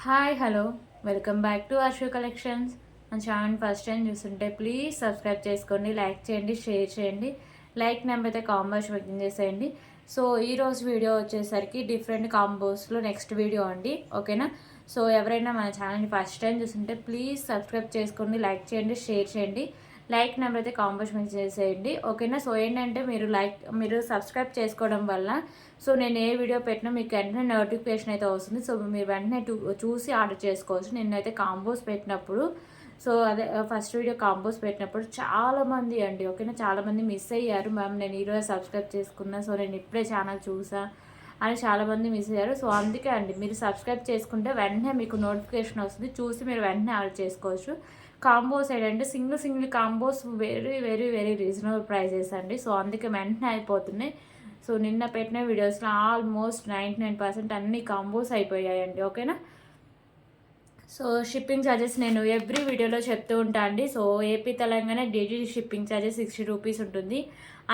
Hi hello welcome back to Ashwa collections. మన channel first time చూస్తుంటే please subscribe చేసుకోండి, like చేయండి, షేర్ చేయండి. లైక్ నెంబర్ అయితే కాంబోస్ మెయింటైన్ చేసేయండి. సో ఈరోజు వీడియో వచ్చేసరికి డిఫరెంట్ కాంబోస్లో నెక్స్ట్ వీడియో అండి, ఓకేనా. సో ఎవరైనా మన ఛానల్ని ఫస్ట్ టైం చూస్తుంటే ప్లీజ్ సబ్స్క్రైబ్ చేసుకోండి, లైక్ చేయండి, షేర్ చేయండి. లైక్ నెంబర్ అయితే కాంబోస్ మెసేజ్ చేసేయండి, ఓకేనా. సో ఏంటంటే మీరు సబ్స్క్రైబ్ చేసుకోవడం వల్ల సో నేను ఏ వీడియో పెట్టినా మీకు వెంటనే నోటిఫికేషన్ అయితే వస్తుంది. సో మీరు వెంటనే చూసి ఆర్డర్ చేసుకోవచ్చు. నేనైతే కాంబోస్ పెట్టినప్పుడు సో అదే ఫస్ట్ వీడియో కాంబోస్ పెట్టినప్పుడు చాలామంది అండి, ఓకేనా, చాలామంది మిస్ అయ్యారు. మ్యామ్ నేను ఈరోజు సబ్స్క్రైబ్ చేసుకున్నా, సో నేను ఇప్పుడే ఛానల్ చూసా అని చాలామంది మిస్ అయ్యారు. సో అందుకే అండి, మీరు సబ్స్క్రైబ్ చేసుకుంటే వెంటనే మీకు నోటిఫికేషన్ వస్తుంది, చూసి మీరు వెంటనే ఆర్డర్ చేసుకోవచ్చు. కాంబోస్ ఏంటంటే single combos very very very reasonable prices అండి. సో అందుకే వెంటనే అయిపోతున్నాయి. సో నిన్న పెట్టిన వీడియోస్లో ఆల్మోస్ట్ 99% అన్ని కాంబోస్ అయిపోయాయండి, ఓకేనా. సో షిప్పింగ్ ఛార్జెస్ నేను ఎవ్రీ వీడియోలో చెప్తూ ఉంటాను అండి. So AP Telangana DD shipping charges 60 rupees ఉంటుంది.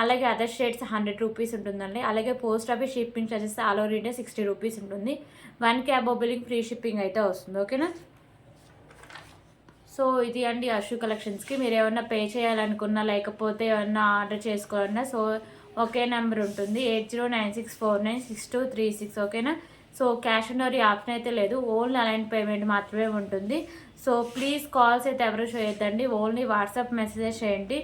అలాగే అదర్ స్టేట్స్ 100 రూపీస్ ఉంటుందండి. అలాగే post office shipping charges all over India 60 rupees ఉంటుంది. 1K above billing free shipping అయితే వస్తుంది, ఓకేనా. సో ఇది అండి అశ్వ కలెక్షన్స్కి. మీరు ఏమన్నా పే చేయాలనుకున్నా లేకపోతే ఏమన్నా ఆర్డర్ చేసుకోవాలన్నా సో ఒకే నెంబర్ ఉంటుంది, 8096496236, ఓకేనా. So cash on delivery option అయితే లేదు, ఓన్లీ ఆన్లైన్ పేమెంట్ మాత్రమే ఉంటుంది. సో ప్లీజ్ కాల్స్ అయితే ఎవరు చేయొద్దండి, ఓన్లీ వాట్సాప్ మెసేజెస్ చేయండి.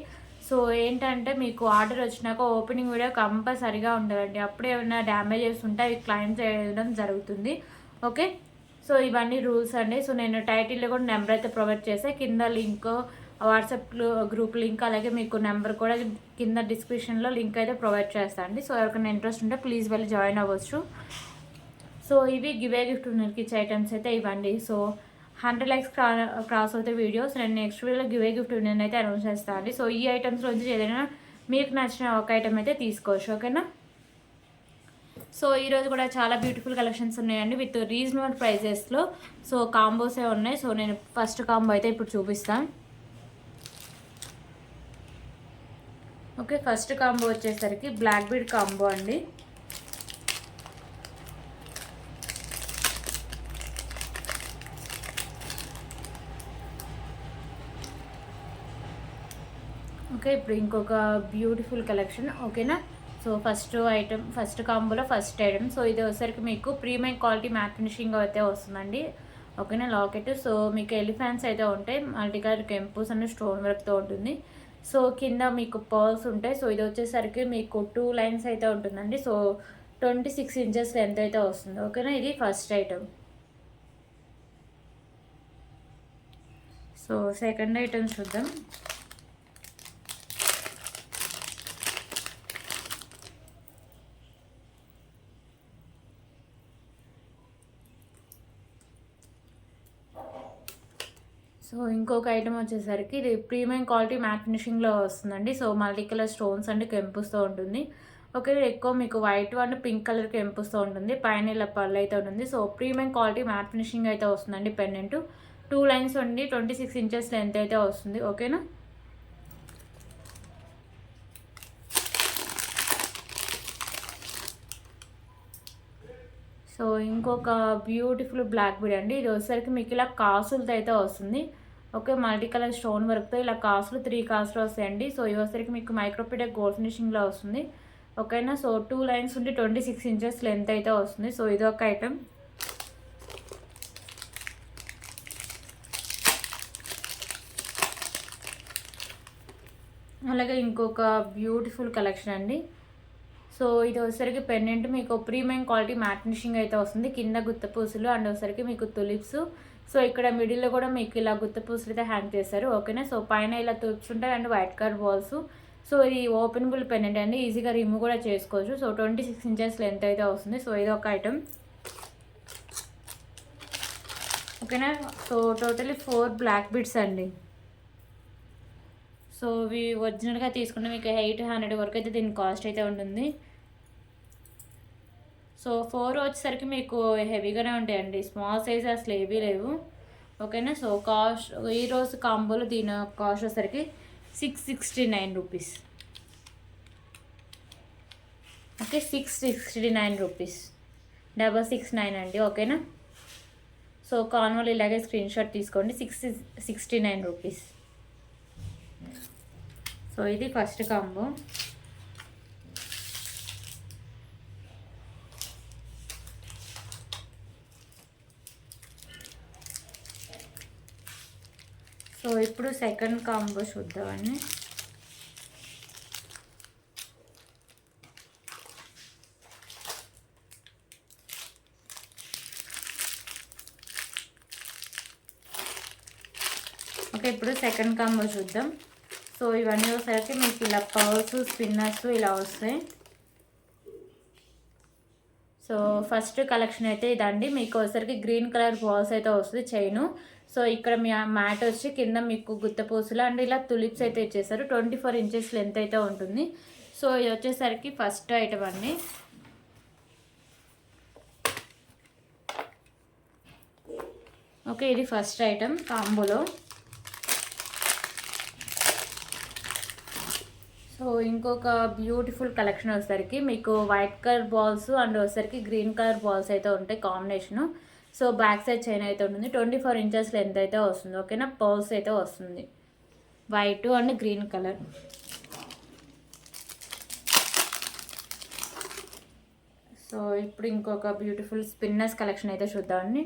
సో ఏంటంటే మీకు ఆర్డర్ వచ్చినాక ఓపెనింగ్ వీడియో కంపల్సరీగా ఉండాలండి, అప్పుడే ఏమైనా డ్యామేజెస్ ఉంటే అవి క్లైమ్ చేయడం జరుగుతుంది, ఓకే. సో ఇవన్నీ రూల్స్ అండి. సో నేను టైటిల్లో కూడా నెంబర్ అయితే ప్రొవైడ్ చేస్తాను, కింద లింక్ వాట్సాప్ గ్రూప్ లింక్, అలాగే మీకు నెంబర్ కూడా కింద డిస్క్రిప్షన్లో లింక్ అయితే ప్రొవైడ్ చేస్తాను అండి. సో ఎవరికైనా ఇంట్రెస్ట్ ఉంటే ప్లీజ్ వెళ్ళి జాయిన్ అవ్వచ్చు. సో ఇవి గివే గిఫ్ట్ విన్నర్కి ఇచ్చే ఐటమ్స్ అయితే ఇవ్వండి. సో 100 లైక్స్ క్రాస్ అవుతాయి వీడియోస్, నేను నెక్స్ట్ వీడియోలో గివే గిఫ్ట్ విన్నర్ అయితే అనౌన్స్ చేస్తాను అండి. సో ఈ ఐటమ్స్లో నుంచి ఏదైనా మీకు నచ్చిన ఒక ఐటమ్ అయితే తీసుకోవచ్చు, ఓకేనా. సో ఈరోజు కూడా చాలా బ్యూటిఫుల్ కలెక్షన్స్ ఉన్నాయండి విత్ రీజనబుల్ ప్రైజెస్లో. సో కాంబోసే ఉన్నాయి. సో నేను ఫస్ట్ కాంబో అయితే ఇప్పుడు చూపిస్తాను, ఓకే. ఫస్ట్ కాంబో వచ్చేసరికి బ్లాక్ బీడ్ కాంబో అండి. ఓకే, ఇప్పుడు ఇంకొక బ్యూటిఫుల్ కలెక్షన్, ఓకేనా. సో ఫస్ట్ కాంబోలో ఫస్ట్ ఐటమ్. సో ఇది వచ్చేసరికి మీకు ప్రీమియం క్వాలిటీ మ్యాట్ ఫినిషింగ్ అయితే వస్తుందండి, ఓకేనా. లాకెట్. సో మీకు ఎలిఫెంట్స్ అయితే ఉంటాయి, మల్టీ కలర్ కెంపుస్ అండ్ స్టోన్ వర్క్తో ఉంటుంది. సో కింద మీకు పర్ల్స్ ఉంటాయి. సో ఇది వచ్చేసరికి మీకు 2 లైన్స్ అయితే ఉంటుందండి. సో 26 ఇంచెస్ లెంత్ అయితే వస్తుంది, ఓకేనా. ఇది first item. So second item చూద్దాం. సో ఇంకొక ఐటమ్ వచ్చేసరికి ఇది ప్రీమియం క్వాలిటీ మ్యాట్ ఫినిషింగ్లో వస్తుందండి. So multi colour stones and కెంపుస్తో ఉంటుంది, ఓకే. ఎక్కువ మీకు వైట్ అండ్ పింక్ కలర్ కెంపుస్తో ఉంటుంది, పైన ఇలా పళ్ళు అయితే ఉంటుంది. So premium quality matte finishing అయితే వస్తుందండి. పెండెంట్ 2 లైన్స్ ఉండి 26 ఇంచెస్ లెంత్ అయితే వస్తుంది, ఓకేనా. సో ఇంకొక బ్యూటిఫుల్ బ్లాక్ బీడ్ అండి. ఇది వచ్చేసరికి మీకు ఇలా కాసులతో అయితే వస్తుంది, ఓకే. మల్టీ కలర్ స్టోన్ వర్క్తో ఇలా కాసులు 3 కాసులు వస్తాయండి. సో ఇవి వచ్చేసరికి మీకు మైక్రోపీడెక్ గోల్డ్ ఫినిషింగ్లో వస్తుంది, ఓకేనా. సో 2 లైన్స్ ఉండి 26 ఇంచెస్ లెంత్ అయితే వస్తుంది. సో ఇది ఒక ఐటమ్. అలాగే ఇంకొక బ్యూటిఫుల్ కలెక్షన్ అండి. సో ఇది వచ్చేసరికి పెండెంట్ మీకు ప్రీమియం క్వాలిటీ మ్యాట్ ఫినిషింగ్ అయితే వస్తుంది, కింద గుత్త పూసలు అండ్ వచ్చేసరికి మీకు తులిప్స్. సో ఇక్కడ మిడిల్లో కూడా మీకు ఇలా గుత్త పూసలు అయితే హ్యాంగ్ చేస్తారు, ఓకేనా. సో పైన ఇలా తులిప్స్ ఉంటాయి and white colour balls. So ఇది ఓపెనబుల్ పెండెంట్ అండి, ఈజీగా రిమూవ్ కూడా చేసుకోవచ్చు. సో 26 ఇంచెస్ లెంత్ అయితే వస్తుంది. సో ఇది ఒక ఐటమ్, ఓకేనా. సో టోటలీ 4 బ్లాక్ బీడ్స్ అండి. సో ఇవి ఒరిజినల్గా తీసుకుంటే మీకు 800 వరకు అయితే దీని కాస్ట్ అయితే ఉంటుంది. సో 4 వచ్చేసరికి మీకు హెవీగానే ఉంటాయండి, స్మాల్ సైజ్ అసలు ఏవీ లేవు, ఓకేనా. సో కాస్ట్ ఈరోజు కాంబోలో దీని కాస్ట్ వచ్చేసరికి 669 రూపీస్, ఓకే. 669 రూపీస్, 669 అండి, ఓకేనా. సో కాన్వాల్ ఇలాగే స్క్రీన్ షాట్ తీసుకోండి. 69 రూపీస్. సో ఇది ఫస్ట్ కాంబో. సో ఇప్పుడు సెకండ్ కాంబో చూద్దామండి. ఓకే, ఇప్పుడు సెకండ్ కాంబో చూద్దాం. సో ఇవన్నీ వచ్చేసరికి మీకు ఇలా పర్ల్స్, స్పిన్నర్స్ ఇలా వస్తాయి. సో ఫస్ట్ కలెక్షన్ అయితే ఇదండి. మీకు వచ్చేసరికి గ్రీన్ కలర్ బాల్స్ అయితే వస్తుంది చైను. సో ఇక్కడ మీ మ్యాట్ వచ్చి కింద మీకు గుత్తపూసలు అండ్ ఇలా తులిప్స్ అయితే ఇచ్చేసారు. 24 ఇంచెస్ లెంత్ అయితే ఉంటుంది. సో ఇది వచ్చేసరికి ఫస్ట్ ఐటమ్ అండి. ఓకే, ఇది ఫస్ట్ ఐటమ్ కాంబోలో. సో ఇంకొక బ్యూటిఫుల్ కలెక్షన్ వచ్చేసరికి మీకు వైట్ కలర్ బాల్స్ అండ్ వచ్చేసరికి గ్రీన్ కలర్ బాల్స్ అయితే ఉంటాయి combination. So back side chain అయితే ఉంటుంది. 24 ఇంచెస్ లెంత్ అయితే వస్తుంది. ఓకేనా, పర్ల్స్ అయితే వస్తుంది white and green colour. So ఇప్పుడు ఇంకొక బ్యూటిఫుల్ స్పిన్నర్స్ కలెక్షన్ అయితే చూద్దామండి.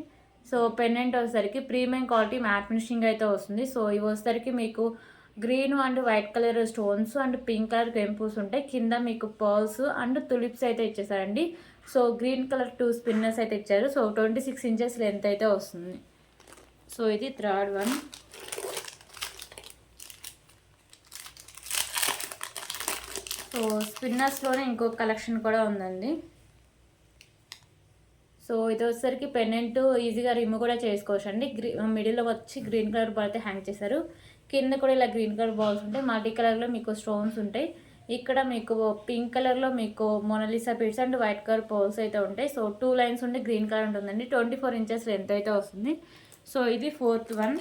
సో పెండెంట్ వచ్చేసరికి ప్రీమియం క్వాలిటీ మ్యాట్ ఫినిషింగ్ అయితే వస్తుంది. సో ఇవి వచ్చేసరికి మీకు green and white colour stones and pink colour కెంపూస్ ఉంటాయి. కింద మీకు పర్ల్స్ అండ్ తులిప్స్ అయితే ఇచ్చేసారండి. సో గ్రీన్ కలర్ 2 స్పిన్నర్స్ అయితే ఇచ్చారు. సో 26 ఇంచెస్ లెంత్ అయితే వస్తుంది. సో ఇది థర్డ్ వన్. సో స్పిన్నర్స్లోనే ఇంకొక కలెక్షన్ కూడా ఉందండి. సో ఇది వచ్చేసరికి పెండెంట్ ఈజీగా రిమూవ్ కూడా చేసుకోవచ్చు అండి. మిడిల్లో వచ్చి గ్రీన్ కలర్ బాల్ అయితే హ్యాంగ్ చేశారు. కింద కూడా ఇలా గ్రీన్ కలర్ బాల్స్ ఉంటాయి. మల్టీ కలర్లో మీకు స్టోన్స్ ఉంటాయి. ఇక్కడ మీకు పింక్ కలర్లో మీకు Mona Lisa beads and white colour poles అయితే ఉంటాయి. సో 2 లైన్స్ ఉండి గ్రీన్ కలర్ ఉంటుందండి. 24 ఇంచెస్ లెంత్ అయితే వస్తుంది. సో ఇది fourth one.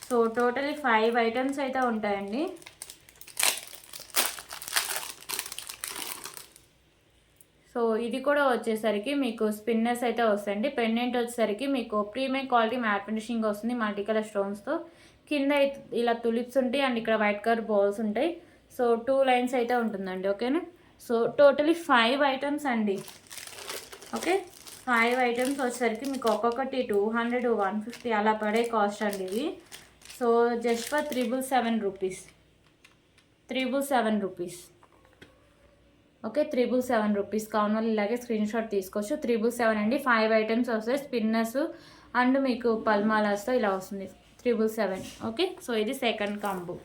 So totally 5 items అయితే ఉంటాయండి. సో ఇది కూడా వచ్చేసరికి మీకు స్పిన్నర్స్ అయితే వస్తాయండి. పెండెంట్ వచ్చేసరికి మీకు ప్రీమియం క్వాలిటీ మ్యాట్ ఫినిషింగ్ వస్తుంది మల్టీ కలర్ స్టోన్స్తో. కింద ఇలా తులిప్స్ ఉంటాయి అండ్ ఇక్కడ వైట్ కలర్ బాల్స్ ఉంటాయి. సో 2 లైన్స్ అయితే ఉంటుందండి. ఓకేనా, సో టోటలీ 5 ఐటమ్స్ అండి. ఓకే, 5 ఐటమ్స్ వచ్చేసరికి మీకు ఒక్కొక్కటి 200, 150 అలా పడే కాస్ట్ అండి ఇవి. So just for 777 rupees. 777 rupees. Okay, 777 rupees. కావున ఇలాగే స్క్రీన్ షాట్ తీసుకోవచ్చు. 777 అండి. 5 ఐటమ్స్ వస్తాయి. స్పిన్నర్స్ అండ్ మీకు పల్మాలాస్తో ఇలా వస్తుంది. 777. ఓకే, సో ఇది సెకండ్ కాంబో.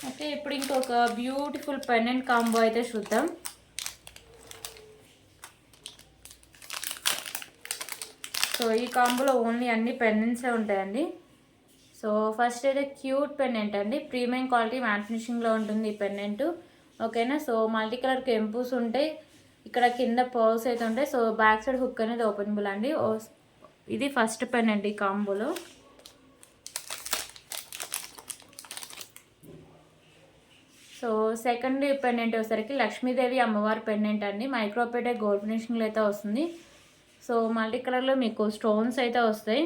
ఓకే, ఇప్పుడు ఇంకొక బ్యూటిఫుల్ పెండెంట్ కాంబో అయితే చూద్దాం. సో ఈ కాంబోలో ఓన్లీ అన్ని పెండెంట్సే ఉంటాయండి. సో ఫస్ట్ అయితే క్యూట్ పెండెంట్ అండి. ప్రీమియం క్వాలిటీ మ్యాట్ ఫినిషింగ్లో ఉంటుంది ఈ పెండెంట్. ఓకేనా, సో మల్టీ కలర్ కెంపూస్ ఉంటాయి. ఇక్కడ కింద పర్ల్స్ అయితే ఉంటాయి. సో బ్యాక్ సైడ్ హుక్ అనేది ఓపెనబుల్ అండి. ఇది ఫస్ట్ పెండెంట్ ఈ కాంబోలో. సో సెకండ్ పెండెంట్ వచ్చేసరికి లక్ష్మీదేవి అమ్మవారి పెండెంట్ అండి. మైక్రోపేటే గోల్డ్ ఫినిషింగ్లో అయితే వస్తుంది. సో మల్టీ కలర్లో మీకు స్టోన్స్ అయితే వస్తాయి.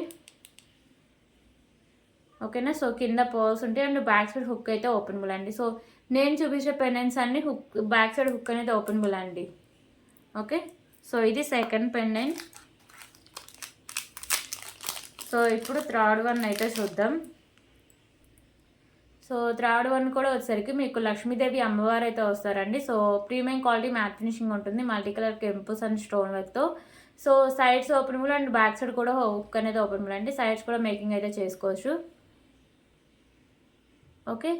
ఓకేనా, సో కింద పర్ల్స్ ఉంటాయి అండ్ బ్యాక్ సైడ్ హుక్ అయితే ఓపెనబుల్ అండి. సో నేను చూపించే పెండెంట్స్ అన్ని హుక్ బ్యాక్ సైడ్ హుక్ అనేది ఓపెనబుల్ అండి. ఓకే, సో ఇది సెకండ్ పెండెంట్. సో ఇప్పుడు థర్డ్ వన్ అయితే చూద్దాం. సో థర్డ్ వన్ కూడా వచ్చేసరికి మీకు లక్ష్మీదేవి అమ్మవారు అయితే వస్తారండి. So premium quality matte finishing ఉంటుంది మల్టీ కలర్ కెంపూస్ అండ్ స్టోన్ వర్క్తో. So sides openable and back side కూడా హుక్ అనేది ఓపెనబుల్ అండి. సైడ్స్ కూడా మేకింగ్ అయితే చేసుకోవచ్చు. ఓకే,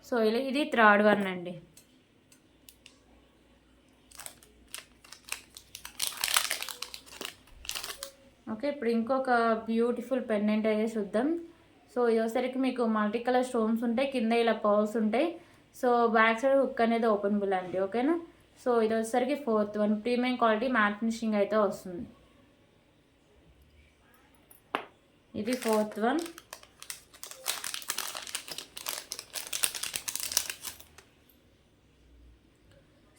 సో ఇలా ఇది థర్డ్ వన్ అండి. ఓకే, ఇప్పుడు ఇంకొక బ్యూటిఫుల్ పెండెంట్ అయితే చూద్దాం. సో ఇది వచ్చేసరికి మీకు మల్టీ కలర్ స్టోన్స్ ఉంటాయి. కింద ఇలా పర్ల్స్ ఉంటాయి. సో బ్యాక్ సైడ్ హుక్ అనేది ఓపెనబుల్ అండి. ఓకేనా, సో ఇది వచ్చేసరికి fourth one. Premium quality matte finishing అయితే వస్తుంది. ఇది ఫోర్త్ వన్.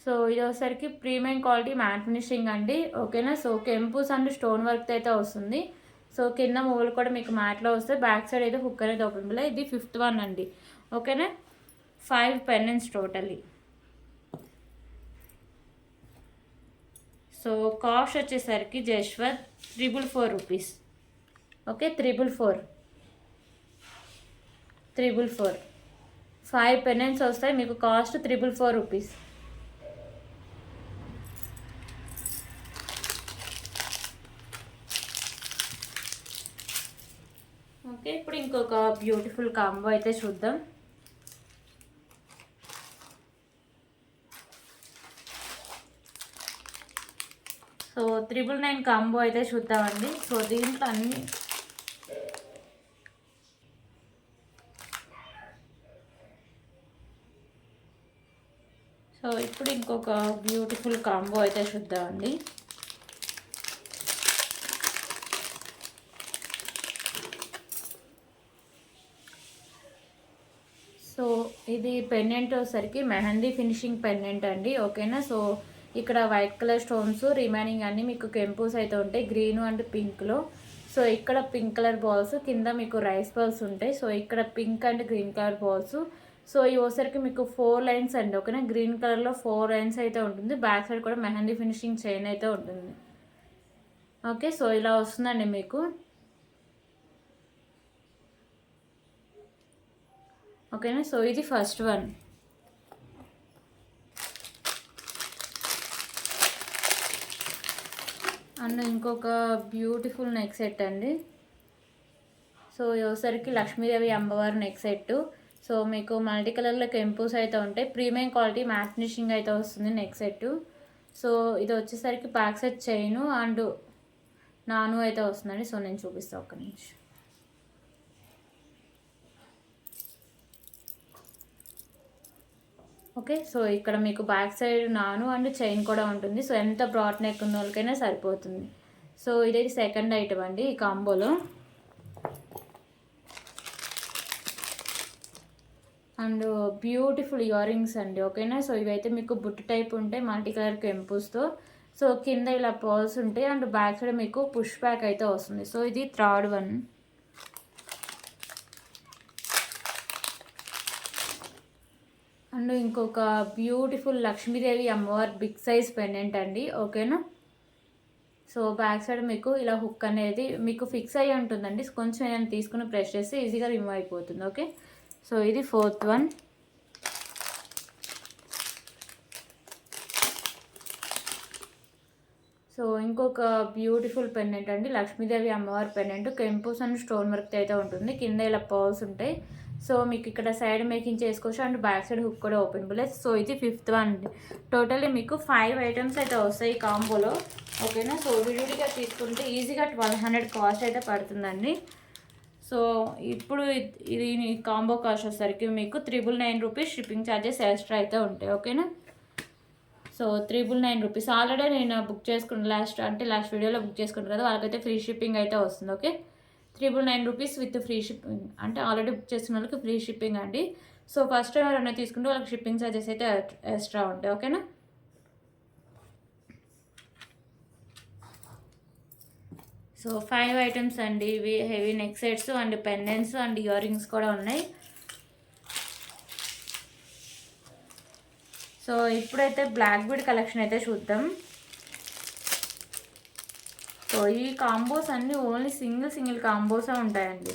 సో ఇది వచ్చేసరికి ప్రీమియం క్వాలిటీ మ్యాట్ ఫినిషింగ్ అండి, ఓకేనా. సో కెంపుస్ అండ్ స్టోన్ వర్క్ అయితే వస్తుంది. సో కింద మూవలు కూడా మీకు మ్యాట్లో వస్తే బ్యాక్ సైడ్ అయితే హుక్ అనేది ఓపెన్ బిల్. ఇది 5th వన్ అండి, ఓకేనా. 5 పెండెంట్స్ టోటలీ. సో కాస్ట్ వచ్చేసరికి జస్ట్ 444 రూపీస్, ఓకే. 444 5 పెండెంట్స్ వస్తాయి, మీకు కాస్ట్ 444 రూపీస్. ఓకే, ఇప్పుడు ఇంకొక బ్యూటిఫుల్ కాంబో అయితే చూద్దాం. సో 999 కాంబో అయితే చూద్దామండి. సో దీంట్లో అన్ని సో ఇప్పుడు ఇంకొక బ్యూటిఫుల్ కాంబో అయితే చూద్దామండి. సో ఇది పెండెంట్ వచ్చేసరికి మెహందీ ఫినిషింగ్ పెండెంట్ అండి, ఓకేనా. సో ఇక్కడ వైట్ కలర్ స్టోన్స్, రిమైనింగ్ అన్నీ మీకు కెంపుస్ అయితే ఉంటాయి గ్రీన్ అండ్ పింక్లో. సో ఇక్కడ పింక్ కలర్ బాల్స్, కింద మీకు రైస్ బాల్స్ ఉంటాయి. సో ఇక్కడ pink and green colour balls. So ఈ వచ్చరికి మీకు 4 లైన్స్ అండి, ఓకేనా. గ్రీన్ కలర్లో 4 లైన్స్ అయితే ఉంటుంది. బ్యాక్ సైడ్ కూడా మెహందీ ఫినిషింగ్ చైన్ అయితే ఉంటుంది, ఓకే. సో ఇలా వస్తుందండి మీకు, ఓకేనా. సో ఇది ఫస్ట్ వన్. అండ్ ఇంకొక బ్యూటిఫుల్ నెక్ సెట్ అండి. సో వచ్చరికి లక్ష్మీదేవి అమ్మవారి నెక్ సెట్. సో మీకు మల్టీ కలర్లో కెంపుస్ అయితే ఉంటాయి. ప్రీమియం క్వాలిటీ మ్యాట్ ఫినిషింగ్ అయితే వస్తుంది నెక్ సెట్. సో ఇది వచ్చేసరికి బ్యాక్ సైడ్ చైను అండ్ నాను అయితే వస్తుందండి. సో నేను చూపిస్తాను ఒక్క నిమిషం. ఓకే, సో ఇక్కడ మీకు బ్యాక్ సైడ్ నాను అండ్ చైన్ కూడా ఉంటుంది. సో ఎంత బ్రాడ్ నెక్ ఉన్న వాళ్ళకైనా సరిపోతుంది. సో ఇదైతే సెకండ్ ఐటమ్ అండి ఈ కాంబోలో. అండ్ బ్యూటిఫుల్ ఇయర్ రింగ్స్ అండి, ఓకేనా. సో ఇవైతే మీకు బుట్టు టైప్ ఉంటాయి మల్టీ కలర్ కెంపుస్తో. సో కింద ఇలా పర్ల్స్ ఉంటాయి అండ్ బ్యాక్ సైడ్ మీకు పుష్ బ్యాక్ అయితే వస్తుంది. సో ఇది థర్డ్ వన్. అండ్ ఇంకొక బ్యూటిఫుల్ లక్ష్మీదేవి అమ్మవారి బిగ్ సైజ్ పెండెంట్ అండి, ఓకేనా. సో బ్యాక్ సైడ్ మీకు ఇలా హుక్ అనేది మీకు ఫిక్స్ అయ్యి ఉంటుందండి. కొంచెం ఏదైనా తీసుకుని ప్రెస్ చేస్తే ఈజీగా రిమూవ్ అయిపోతుంది, ఓకే. సో ఇది 4th వన్. సో ఇంకొక బ్యూటిఫుల్ పెండెంట్ అండి, లక్ష్మీదేవి అమ్మవారి పెండెంట్. కెంపుస్ అండ్ స్టోన్ వర్క్ అయితే ఉంటుంది. కింద ఇలా పర్ల్స్ ఉంటాయి. సో మీకు ఇక్కడ సైడ్ మేకింగ్ చేసుకోవచ్చు అండ్ బ్యాక్ సైడ్ హుక్ కూడా ఓపెన్ బుల్లెట్. సో ఇది 5th వన్ అండి. టోటల్లీ మీకు 5 ఐటమ్స్ అయితే వస్తాయి ఈ కాంబోలో, ఓకేనా. సో విడివిడిగా తీసుకుంటే ఈజీగా 1200 కాస్ట్ అయితే పడుతుందండి. సో ఇప్పుడు ఇది కాంబో కాస్ట్ వచ్చేసరికి మీకు 999 రూపీస్. షిప్పింగ్ ఛార్జెస్ ఎక్స్ట్రా అయితే ఉంటాయి, ఓకేనా. So 999 rupees. ఆల్రెడీ నేను బుక్ చేసుకున్నాను లాస్ట్ వీడియోలో బుక్ చేసుకున్నాను కదా, వాళ్ళకైతే ఫ్రీ షిప్పింగ్ అయితే వస్తుంది, okay. 999 rupees with free shipping, అంటే ఆల్రెడీ బుక్ చేసుకున్న వాళ్ళకి ఫ్రీ షిప్పింగ్ అండి. సో ఫస్ట్ టైం ఎవరైనా తీసుకుంటే వాళ్ళకి షిప్పింగ్ ఛార్జెస్ అయితే ఎక్స్ట్రా ఉంటాయి, ఓకేనా. సో 5 ఐటమ్స్ అండి ఇవి. Heavy neck sets and pendants and ear rings కూడా ఉన్నాయి. సో ఇప్పుడైతే బ్లాక్ బీడ్ కలెక్షన్ అయితే చూద్దాం. సో ఈ కాంబోస్ అన్నీ ఓన్లీ సింగిల్ కాంబోసే ఉంటాయండి.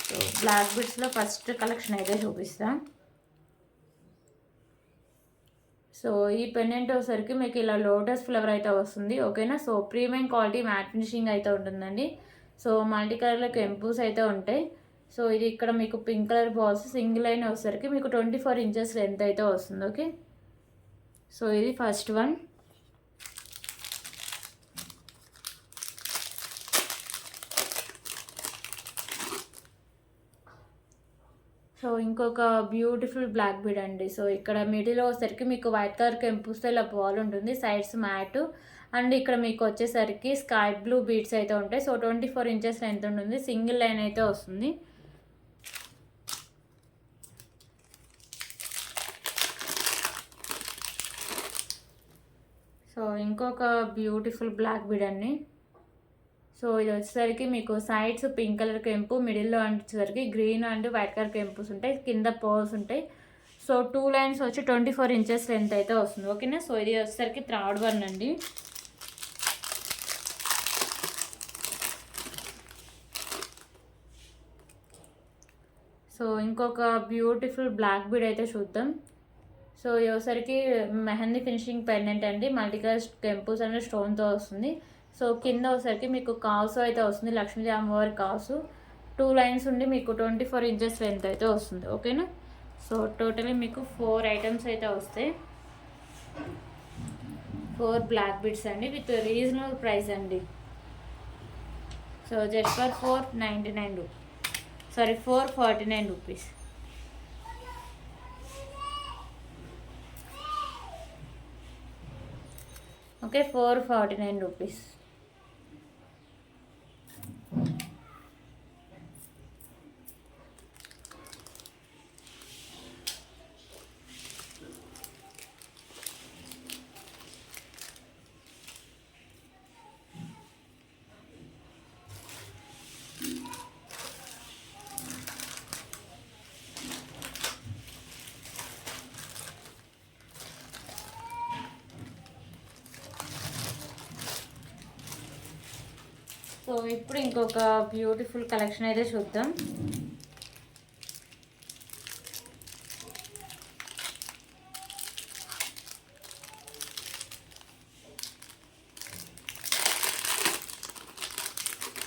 సో బ్లాక్ బీడ్స్లో ఫస్ట్ కలెక్షన్ అయితే చూపిస్తాం. సో ఈ పెండెంట్ వచ్చేసరికి మీకు ఇలా లోటస్ ఫ్లవర్ అయితే వస్తుంది, ఓకేనా. So premium quality matte finishing అయితే ఉంటుందండి. సో మల్టీ కలర్లో కెంపుస్ అయితే ఉంటాయి. సో ఇది ఇక్కడ మీకు pink colour balls single line వచ్చేసరికి మీకు 24 ఇంచెస్ లెంత్ అయితే వస్తుంది, ఓకే. సో ఇది ఫస్ట్ వన్. సో ఇంకొక బ్యూటిఫుల్ బ్లాక్ బీడ్ అండి. సో ఇక్కడ మిడిల్లో వచ్చేసరికి మీకు వైట్ కలర్ కెంపుస్తో ఇలా బాల్ ఉంటుంది, సైడ్స్ మ్యాట్ అండ్ ఇక్కడ మీకు వచ్చేసరికి స్కై బ్లూ బీడ్స్ అయితే ఉంటాయి. సో 24 ఇంచెస్ లెంత్ ఉంటుంది, సింగిల్ లైన్ అయితే వస్తుంది. సో ఇంకొక బ్యూటిఫుల్ బ్లాక్ బీడ్ అండి. సో ఇది వచ్చేసరికి మీకు సైడ్స్ పింక్ కలర్ కెంపు, మిడిల్లో వచ్చేసరికి గ్రీన్ అండ్ వైట్ కలర్ కెంపుస్ ఉంటాయి, కింద పర్ల్స్ ఉంటాయి. సో 2 లైన్స్ వచ్చి 24 ఇంచెస్ లెంత్ అయితే వస్తుంది. ఓకేనా. సో ఇది వచ్చేసరికి థర్డ్ వన్ అండి. సో ఇంకొక బ్యూటిఫుల్ బ్లాక్ బీడ్ అయితే చూద్దాం. సో ఇది వచ్చేసరికి మెహందీ ఫినిషింగ్ పెండెంట్ అండి, మల్టీ కలర్ కెంపుస్ అండ్ స్టోన్తో వస్తుంది. సో కింద వచ్చేసరికి మీకు కాసు అయితే వస్తుంది, లక్ష్మీదేవి అమ్మవారి కాసు. 2 లైన్స్ ఉండి మీకు 24 ఇంచెస్ లెంత్ అయితే వస్తుంది. ఓకేనా. సో టోటలీ మీకు 4 ఐటమ్స్ అయితే వస్తాయి. 4 బ్లాక్ బీడ్స్ అండి విత్ రీజనబుల్ ప్రైస్ అండి. So just for 449 rupees, sorry 449 rupees. Okay, 449 rupees. So ఇప్పుడు ఇంకొక బ్యూటిఫుల్ కలెక్షన్ అయితే చూద్దాం.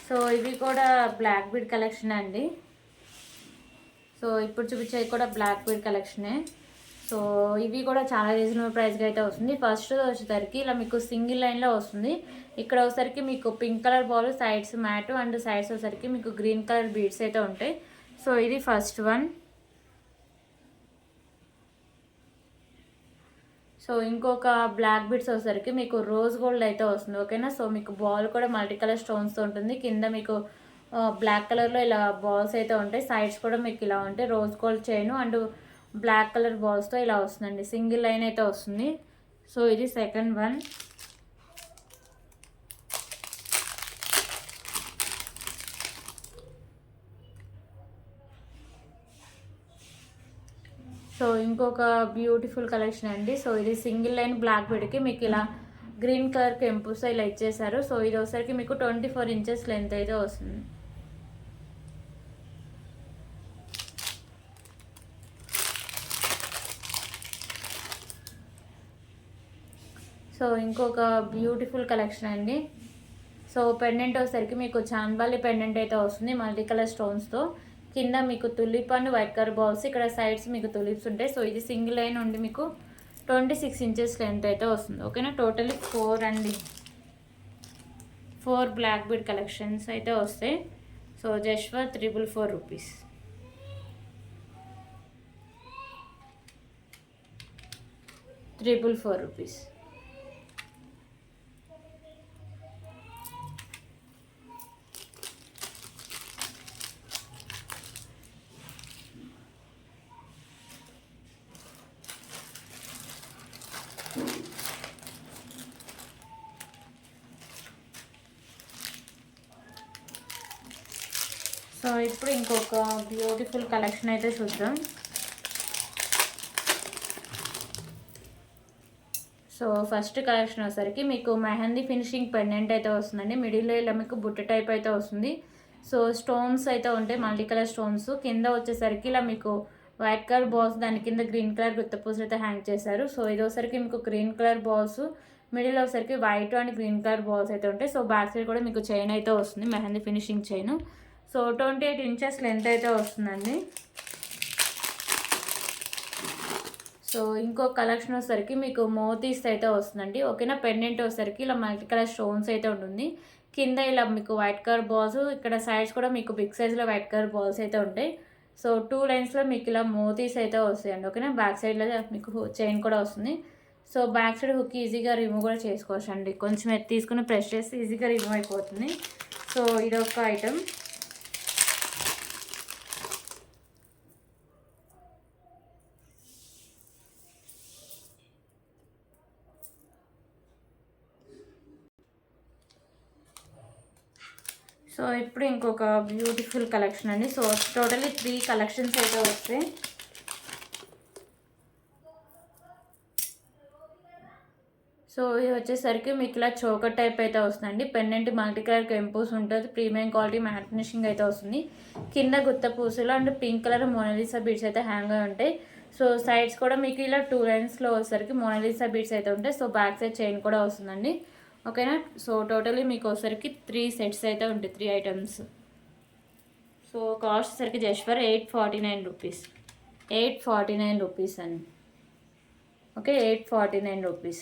సో ఇవి కూడా బ్లాక్ బీడ్ కలెక్షన్ అండి. సో ఇప్పుడు చూపించేది కూడా బ్లాక్ బీడ్ కలెక్షనే. సో ఇవి కూడా చాలా రీజనబుల్ ప్రైస్గా అయితే వస్తుంది. ఫస్ట్ వచ్చేసరికి ఇలా మీకు సింగిల్ లైన్లో వస్తుంది. ఇక్కడ వచ్చేసరికి మీకు pink colour ball, sides mat and sides వచ్చేసరికి మీకు గ్రీన్ కలర్ బీడ్స్ అయితే ఉంటాయి. సో ఇది ఫస్ట్ వన్. సో ఇంకొక బ్లాక్ బీడ్స్ వచ్చేసరికి మీకు రోజ్ గోల్డ్ అయితే వస్తుంది. ఓకేనా. సో మీకు బాల్ కూడా మల్టీ కలర్ స్టోన్స్తో ఉంటుంది. కింద మీకు బ్లాక్ కలర్లో ఇలా బాల్స్ అయితే ఉంటాయి. సైడ్స్ కూడా మీకు ఇలా ఉంటాయి. Rose gold chain and black colour బాల్స్తో ఇలా వస్తుందండి. సింగిల్ లైన్ అయితే వస్తుంది. సో ఇది సెకండ్ వన్. సో ఇంకొక బ్యూటిఫుల్ కలెక్షన్ అండి. సో ఇది సింగిల్ లైన్ బ్లాక్ బీడ్కి మీకు ఇలా గ్రీన్ కలర్ కెంపుస్ ఇలా ఇచ్చేసారు. సో ఇది వచ్చేసరికి మీకు 24 ఇంచెస్ లెంత్ అయితే వస్తుంది. సో ఇంకొక బ్యూటిఫుల్ కలెక్షన్ అండి. సో పెండెంట్ వచ్చేసరికి మీకు చాన్బాలి పెండెంట్ అయితే వస్తుంది మల్టీ కలర్ స్టోన్స్తో. కింద మీకు tulip and white colour balls, ఇక్కడ సైడ్స్ మీకు తులిప్స్ ఉంటాయి. సో ఇది సింగిల్ లైన్ ఉండి మీకు 26 ఇంచెస్ లెంత్ అయితే వస్తుంది. ఓకేనా. టోటలీ 4 అండి, 4 బ్లాక్ బీడ్ కలెక్షన్స్ అయితే వస్తాయి. So just for 444 rupees. Rupees. So ఇప్పుడు ఇంకొక బ్యూటిఫుల్ కలెక్షన్ అయితే చూద్దాం. సో ఫస్ట్ కలెక్షన్ వచ్చేసరికి మీకు మెహందీ ఫినిషింగ్ పెండెంట్ అయితే వస్తుందండి. మిడిల్లో ఇలా మీకు బుట్ట టైప్ అయితే వస్తుంది. సో స్టోన్స్ అయితే ఉంటాయి, మల్టీ కలర్ స్టోన్స్. కింద వచ్చేసరికి ఇలా మీకు వైట్ కలర్ బాల్స్, దాని కింద గ్రీన్ కలర్ గుత్తపూసలు అయితే హ్యాంగ్ చేశారు. సో ఇది వచ్చేసరికి మీకు గ్రీన్ కలర్ బాల్స్, మిడిల్ వచ్చేసరికి white and green colour balls అయితే ఉంటాయి. సో బ్యాక్ సైడ్ కూడా మీకు చైన్ అయితే వస్తుంది, mehndi finishing chain. So 28 inches length అయితే వస్తుందండి. సో ఇంకో కలెక్షన్ వచ్చేసరికి మీకు మోతీస్ అయితే వస్తుందండి. ఓకేనా. పెండెంట్ వచ్చేసరికి ఇలా మల్టీ కలర్ స్టోన్స్ అయితే ఉంటుంది. కింద ఇలా మీకు వైట్ కలర్ బాల్స్, ఇక్కడ సైడ్స్ కూడా మీకు బిగ్ సైజ్లో వైట్ కలర్ బాల్స్ అయితే ఉంటాయి. సో 2 లైన్స్లో మీకు ఇలా మోతీస్ అయితే వస్తాయండి. ఓకేనా. బ్యాక్ సైడ్లో మీకు చైన్ కూడా వస్తుంది. సో బ్యాక్ సైడ్ హుక్ ఈజీగా రిమూవ్ కూడా చేసుకోవచ్చు అండి. కొంచెం తీసుకుని ప్రెస్ చేస్తే ఈజీగా రిమూవ్ అయిపోతుంది. సో ఇదొక ఐటమ్. సో ఇప్పుడు ఇంకొక బ్యూటిఫుల్ కలెక్షన్ అండి. సో టోటల్లీ 3 కలెక్షన్స్ అయితే వస్తాయి. సో ఇది వచ్చేసరికి మీకు ఇలా చోకర్ టైప్ అయితే వస్తుందండి. పెండెంట్ మల్టీ కలర్ కెంపోస్ ఉంటుంది. ప్రీమియం క్వాలిటీ మ్యాట్ ఫినిషింగ్ అయితే వస్తుంది. కింద గుత్త పూసలు and pink colour Mona Lisa beads అయితే హ్యాంగ్ అయి ఉంటాయి. సో సైడ్స్ కూడా మీకు ఇలా 2 లైన్స్లో వచ్చేసరికి మోనాలిసా బీడ్స్ అయితే ఉంటాయి. సో బ్యాక్ సైడ్ చైన్ కూడా వస్తుందండి. ఓకేనా. సో టోటలీ మీకు వచ్చేసరికి 3 సెట్స్ అయితే ఉంటాయి, 3 ఐటమ్స్. సో కాస్ట్ వచ్చేసరికి జస్ట్ ఫర్ 849 రూపీస్. 849 రూపీస్ అండి. Okay, 849 rupees.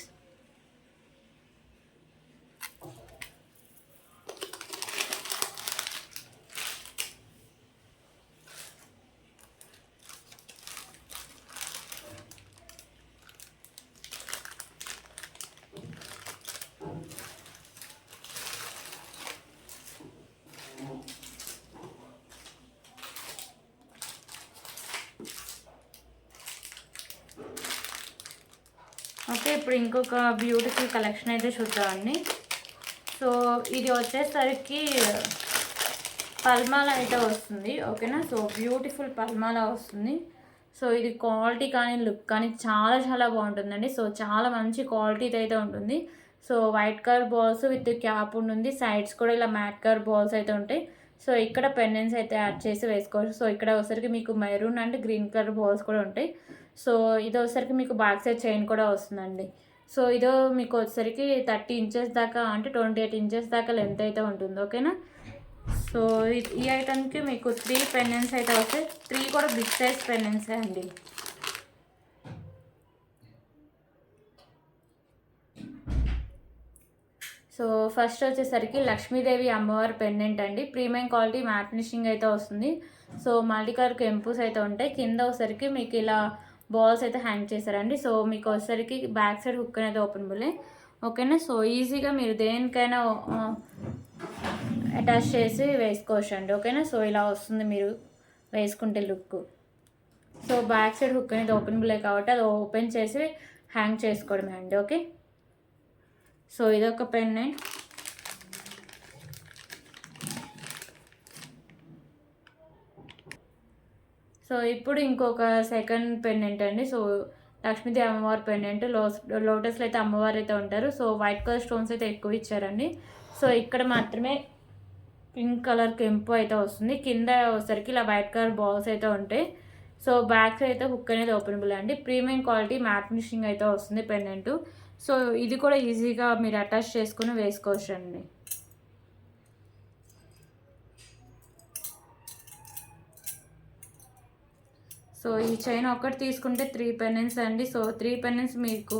ఓకే, ఇప్పుడు ఇంకొక బ్యూటిఫుల్ కలెక్షన్ అయితే చూద్దామండి. సో ఇది వచ్చేసరికి పల్మాల అయితే వస్తుంది. ఓకేనా. సో బ్యూటిఫుల్ పల్మాల వస్తుంది. సో ఇది క్వాలిటీ కానీ లుక్ కానీ చాలా చాలా బాగుంటుందండి. సో చాలా మంచి క్వాలిటీ అయితే ఉంటుంది. So white colour balls with cap ఉంటుంది. సైడ్స్ కూడా ఇలా మ్యాట్ కలర్ బాల్స్ అయితే ఉంటాయి. సో ఇక్కడ పెండెంట్స్ అయితే యాడ్ చేసి వేసుకోవచ్చు. సో ఇక్కడ వచ్చేసరికి మీకు maroon and green colour balls కూడా ఉంటాయి. సో ఇది వచ్చేసరికి మీకు బ్యాక్ సైడ్ చైన్ కూడా వస్తుందండి. సో ఇదో మీకు వచ్చేసరికి 30 ఇంచెస్ దాకా అంటే 28 ఇంచెస్ దాకా లెంత్ అయితే ఉంటుంది. ఓకేనా. సో ఈ ఐటమ్కి మీకు 3 పెండెంట్స్ అయితే వస్తాయి. 3 కూడా బిగ్ సైజ్ పెండెంట్సే అండి. సో ఫస్ట్ వచ్చేసరికి లక్ష్మీదేవి అమ్మవారి పెండెంట్ అండి. ప్రీమియం క్వాలిటీ మ్యాట్ ఫినిషింగ్ అయితే వస్తుంది. సో మల్టీ కలర్ కెంపుస్ అయితే ఉంటాయి. కింద వచ్చేసరికి మీకు ఇలా బాల్స్ అయితే హ్యాంగ్ చేశారండి. సో మీకు వచ్చేసరికి బ్యాక్ సైడ్ హుక్ అనేది ఓపెనబులే. ఓకేనా. సో ఈజీగా మీరు దేనికైనా అటాచ్ చేసి వేసుకోవచ్చు అండి. ఓకేనా. సో ఇలా వస్తుంది మీరు వేసుకుంటే look. So back side hook అనేది ఓపెనబులే కాబట్టి అది ఓపెన్ చేసి హ్యాంగ్ చేసుకోవడమే అండి. ఓకే. సో ఇదొక పెండెంట్. సో ఇప్పుడు ఇంకొక సెకండ్ పెండెంట్ అండి. సో లక్ష్మీదేవి అమ్మవారి పెండెంట్. లోటస్లో అయితే అమ్మవారు అయితే ఉంటారు. సో వైట్ కలర్ స్టోన్స్ అయితే ఎక్కువ ఇచ్చారండి. సో ఇక్కడ మాత్రమే పింక్ కలర్ కెంపు అయితే వస్తుంది. కింద వచ్చేసరికి ఇలా వైట్ కలర్ బాల్స్ అయితే ఉంటాయి. సో బ్యాక్ అయితే హుక్ అనేది ఓపెనబుల్ అండి. ప్రీమియం క్వాలిటీ మ్యాట్ ఫినిషింగ్ అయితే వస్తుంది పెండెంట్. సో ఇది కూడా ఈజీగా మీరు అటాచ్ చేసుకుని వేసుకోవచ్చు అండి. సో ఈ చైన్ ఒకటి తీసుకుంటే 3 పెండెంట్స్ అండి. సో 3 పెండెంట్స్ మీకు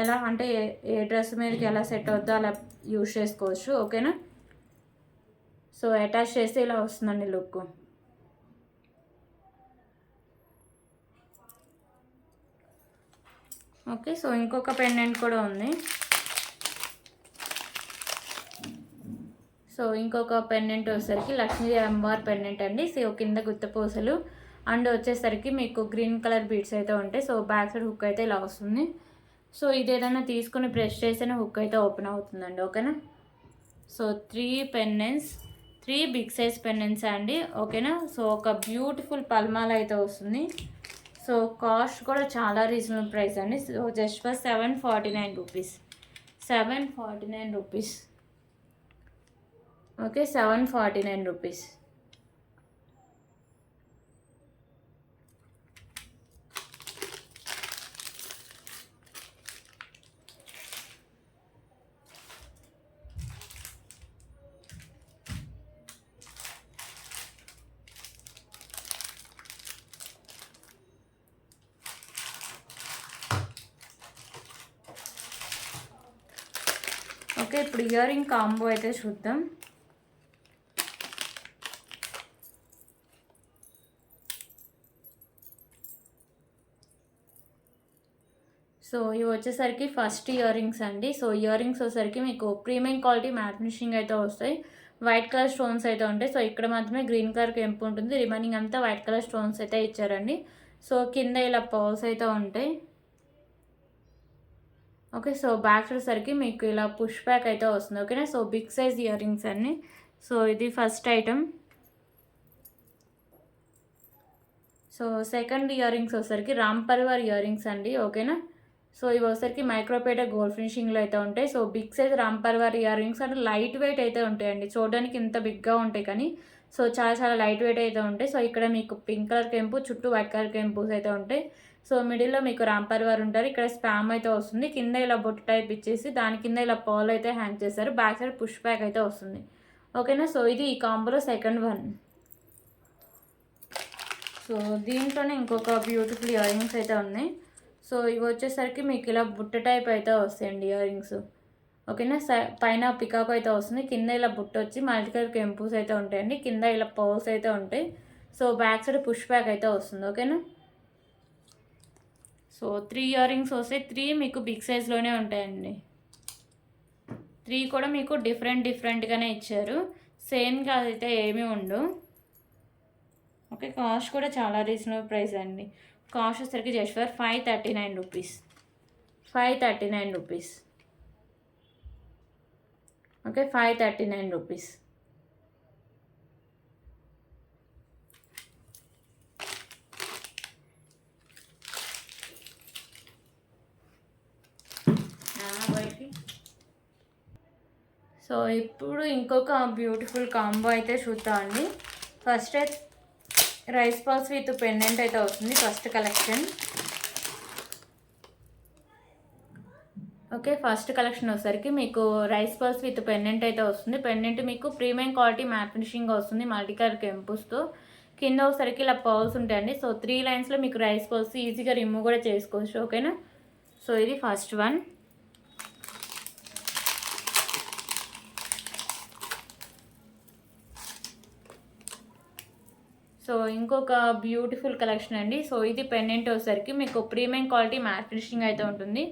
ఎలా అంటే ఏ డ్రెస్ మీదకి ఎలా సెట్ అవుద్దో అలా యూజ్ చేసుకోవచ్చు. ఓకేనా. సో అటాచ్ చేస్తే ఇలా వస్తుందండి లుక్. ఓకే. సో ఇంకొక పెండెంట్ కూడా ఉంది. సో ఇంకొక పెండెంట్ వచ్చేసరికి లక్ష్మీదేవి అమ్మవారి పెండెంట్ అండి. సో కింద గుత్తపూసలు అండ్ వచ్చేసరికి మీకు గ్రీన్ కలర్ బీడ్స్ అయితే ఉంటాయి. సో బ్యాక్ సైడ్ హుక్ అయితే ఇలా వస్తుంది. సో ఇది ఏదైనా తీసుకుని ప్రెస్ చేస్తేనే హుక్ అయితే ఓపెన్ అవుతుందండి. ఓకేనా. So 3 pendants, 3 big size pendants అండి. ఓకేనా. సో ఒక బ్యూటిఫుల్ పల్మాల అయితే వస్తుంది. సో కాస్ట్ కూడా చాలా రీజనబుల్ ప్రైస్ అండి. So just for 749 rupees. 749 rupees. Okay, 749 rupees. Okay, ఇప్పుడు ఇయర్ రింగ్ కాంబో అయితే చూద్దాం. సో ఇవి వచ్చేసరికి ఫస్ట్ ఇయర్ రింగ్స్ అండి. సో ఇయర్ రింగ్స్ వచ్చేసరికి మీకు ప్రీమియం క్వాలిటీ మ్యాట్ ఫినిషింగ్ అయితే వస్తాయి. వైట్ కలర్ స్టోన్స్ అయితే ఉంటాయి. సో ఇక్కడ మాత్రమే గ్రీన్ కలర్ కెంపు ఉంటుంది. రిమైనింగ్ అంతా వైట్ కలర్ స్టోన్స్ అయితే ఇచ్చారండి. సో కింద ఇలా పర్ల్స్ అయితే ఉంటాయి. ఓకే. సో బ్యాక్ వచ్చేసరికి మీకు ఇలా పుష్ బ్యాక్ అయితే వస్తుంది. ఓకేనా. So big size ear rings అన్ని. సో ఇది first item. So second ear rings వచ్చేసరికి రామ్ పరివార్ ఇయర్ రింగ్స్ అండి, ఓకేనా. సో ఇవి వచ్చేసరికి మైక్రోపేట గోల్డ్ ఫినిషింగ్లో అయితే ఉంటాయి. So big size Ram Parivar ear rings అంటే లైట్ వెయిట్ అయితే ఉంటాయండి. చూడడానికి ఇంత బిగ్గా ఉంటాయి కానీ సో చాలా చాలా లైట్ వెయిట్ అయితే ఉంటాయి. సో ఇక్కడ మీకు పింక్ కలర్ కెంపు, చుట్టూ వైట్ కలర్ కెంపుస్ అయితే ఉంటాయి. సో మిడిల్లో మీకు రామ్ పరివార్ ఉంటారు. ఇక్కడ స్పామ్ అయితే వస్తుంది. కింద ఇలా బొట్టు టైప్ ఇచ్చేసి దాని కింద ఇలా పర్ల్ అయితే హ్యాంగ్ చేశారు. బ్యాక్ సైడ్ పుష్ బ్యాక్ అయితే వస్తుంది, ఓకేనా. సో ఇది ఈ కాంబోలో సెకండ్ వన్. సో దీంట్లోనే ఇంకొక బ్యూటిఫుల్ ఇయర్ రింగ్స్ అయితే ఉన్నాయి. సో ఇవి వచ్చేసరికి మీకు ఇలా బుట్ట టైప్ అయితే వస్తాయండి ఇయర్ రింగ్స్, ఓకేనా. పైన పికాక్ అయితే వస్తుంది, కింద ఇలా బుట్ట వచ్చి మల్టీ కలర్ కెంపుస్ అయితే ఉంటాయండి. కింద ఇలా పర్ల్స్ అయితే ఉంటాయి. So back side push back అయితే వస్తుంది, ఓకేనా. సో 3 ఇయర్ రింగ్స్ వస్తాయి. 3 మీకు బిగ్ సైజ్లోనే ఉంటాయండి. 3 కూడా మీకు డిఫరెంట్గానే ఇచ్చారు, సేమ్గా అయితే ఏమీ ఉండవు, ఓకే. కాస్ట్ కూడా చాలా రీజనబుల్ ప్రైస్ అండి. కాస్ట్ వచ్చేసరికి just for 539 rupees, 539 rupees, okay. 539 rupees. So ఇప్పుడు ఇంకొక బ్యూటిఫుల్ కాంబో అయితే చూద్దామండి. ఫస్ట్ అయితే రైస్ బాల్స్ విత్ పెండెంట్ అయితే వస్తుంది first collection, okay. First collection వచ్చేసరికి మీకు రైస్ బాల్స్ విత్ పెండెంట్ అయితే వస్తుంది. పెండెంట్ మీకు ప్రీమియం క్వాలిటీ మ్యాట్ ఫినిషింగ్ వస్తుంది మల్టీ కలర్ కెంపుస్తో. కింద వచ్చేసరికి ఇలా పర్ల్స్ ఉంటాయండి. సో 3 లైన్స్లో మీకు రైస్ బాల్స్ ఈజీగా రిమూవ్ కూడా చేసుకోవచ్చు, ఓకేనా. సో ఇది ఫస్ట్ వన్. సో ఇంకొక బ్యూటిఫుల్ కలెక్షన్ అండి. సో ఇది పెండెంట్ వచ్చేసరికి మీకు ప్రీమియం క్వాలిటీ మ్యాట్ ఫినిషింగ్ అయితే ఉంటుంది.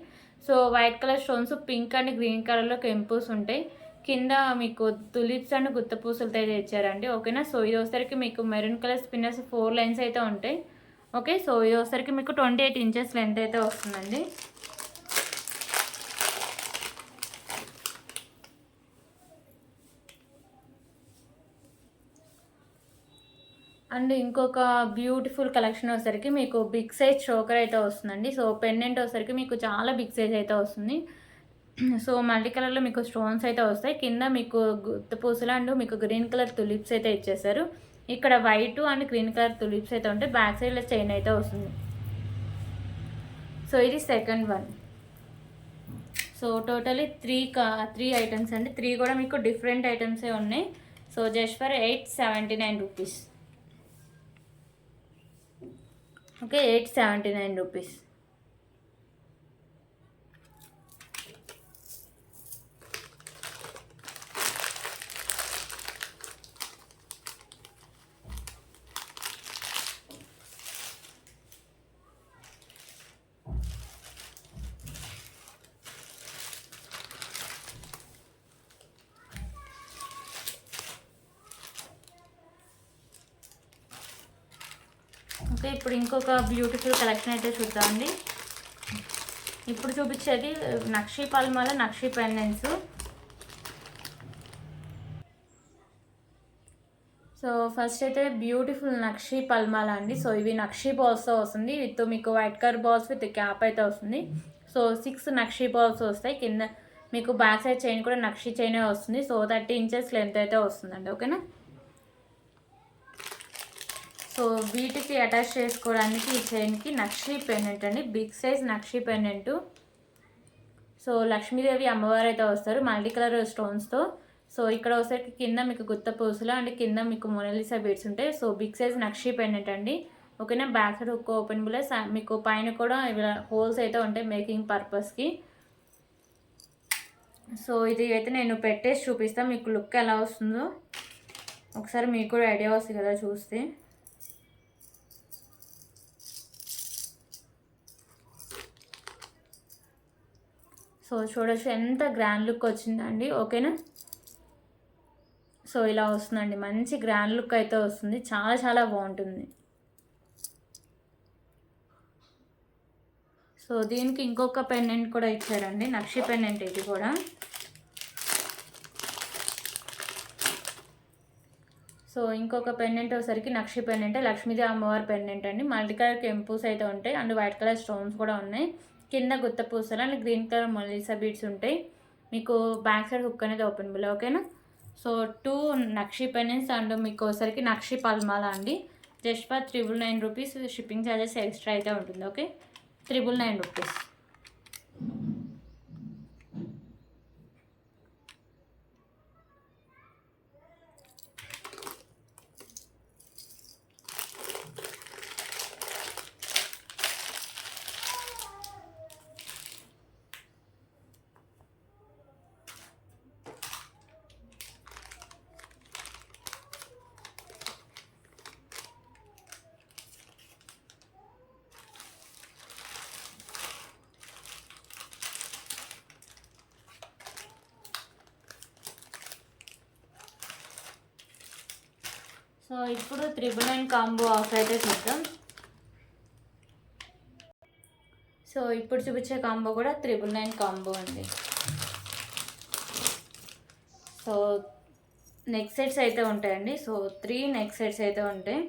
So white colour stones, pink and green కలర్లో కెంపుస్ ఉంటాయి. కింద మీకు తులిప్స్ అండ్ గుత్త పూసలతో అయితే ఇచ్చారండి, ఓకేనా. సో ఇది వచ్చేసరికి మీకు మెరూన్ కలర్ స్పిన్నర్స్ 4 లైన్స్ అయితే ఉంటాయి, ఓకే. సో ఇది వచ్చేసరికి మీకు 28 ఇంచెస్ లెంత్ అయితే వస్తుందండి. అండ్ ఇంకొక బ్యూటిఫుల్ కలెక్షన్ వచ్చేసరికి మీకు బిగ్ సైజ్ చోకర్ అయితే వస్తుందండి. సో పెండెంట్ వచ్చేసరికి మీకు చాలా బిగ్ సైజ్ అయితే వస్తుంది. సో మల్టీ కలర్లో మీకు స్టోన్స్ అయితే వస్తాయి. కింద మీకు గుత్త పూసలు అండ్ మీకు గ్రీన్ కలర్ తులిప్స్ అయితే ఇచ్చేసారు. ఇక్కడ white and green colour tulips అయితే ఉంటాయి. బ్యాక్ సైడ్లో చైన్ అయితే వస్తుంది. సో ఇది second one. So totally 3 items అండి. 3 కూడా మీకు డిఫరెంట్ ఐటమ్సే ఉన్నాయి. So just for 879 rupees, okay. 879 rupees. Okay, ఇప్పుడు ఇంకొక బ్యూటిఫుల్ కలెక్షన్ అయితే చూద్దామండి. ఇప్పుడు చూపించేది నక్షి పల్మాల నక్షి పెండెంట్స్. సో ఫస్ట్ అయితే బ్యూటిఫుల్ నక్షి పల్మాల అండి. సో ఇవి నక్షి బాల్స్తో వస్తుంది. విత్ మీకు white colour balls with cap అయితే వస్తుంది. సో 6 నక్షి బాల్స్ వస్తాయి. కింద మీకు బ్యాక్ సైడ్ చైన్ కూడా నక్షి చైనే వస్తుంది. సో 30 ఇంచెస్ లెంత్ అయితే వస్తుందండి, ఓకేనా. సో వీటికి అటాచ్ చేసుకోవడానికి ఈ చైన్కి నక్షి పెండెంట్ అండి, బిగ్ సైజ్ నక్షి పెండెంట్. సో లక్ష్మీదేవి అమ్మవారు అయితే వస్తారు మల్టీ కలర్ స్టోన్స్తో. సో ఇక్కడ వచ్చేసరికి కింద మీకు గుత్త పూసలు అండ్ కింద మీకు మొనాలిసా బీడ్స్ ఉంటాయి. సో బిగ్ సైజ్ నక్షి పెండెంట్ అండి, ఓకేనా. బ్యాక్ సైడ్ ఒక ఓపెన్ బుల్, మీకు పైన కూడా హోల్స్ అయితే ఉంటాయి మేకింగ్ పర్పస్కి. సో ఇది అయితే నేను పెట్టేసి చూపిస్తాను మీకు లుక్ ఎలా వస్తుందో ఒకసారి మీకు కూడా ఐడియా వస్తుంది కదా చూస్తే. సో చూడొచ్చు ఎంత గ్రాండ్ లుక్ వచ్చిందండి, ఓకేనా. సో ఇలా వస్తుందండి, మంచి గ్రాండ్ లుక్ అయితే వస్తుంది, చాలా చాలా బాగుంటుంది. సో దీనికి ఇంకొక పెండెంట్ కూడా ఇచ్చారండి, నక్షి పెండెంట్ ఇది కూడా. సో ఇంకొక పెండెంట్ వచ్చేసరికి నక్షి పెండెంట్, లక్ష్మీదేవి అమ్మవారి పెండెంట్ అండి. మల్టీ కలర్ కెంపూస్ అయితే ఉంటాయి అండ్ వైట్ కలర్ స్టోన్స్ కూడా ఉన్నాయి. కింద గుత్త పూసలు అండ్ గ్రీన్ కలర్ మొలిసా బీడ్స్ ఉంటాయి. మీకు బ్యాక్ సైడ్ హుక్ అనేది ఓపెన్ బిల్, ఓకేనా. సో 2 నక్షి పెండెంట్స్ అండ్ మీకు వచ్చేసరికి నక్షి పల్మాల అండి. Just for 999 rupees. Shipping charges extra అయితే ఉంటుంది, ఓకే. 999 రూపీస్. సో ఇప్పుడు 999 కాంబో ఆఫర్ అయితే చూద్దాం. సో ఇప్పుడు చూపించే కాంబో కూడా 999 కాంబో అండి. సో నెక్ సెట్స్ అయితే ఉంటాయండి. సో 3 నెక్ సెట్స్ అయితే ఉంటాయి.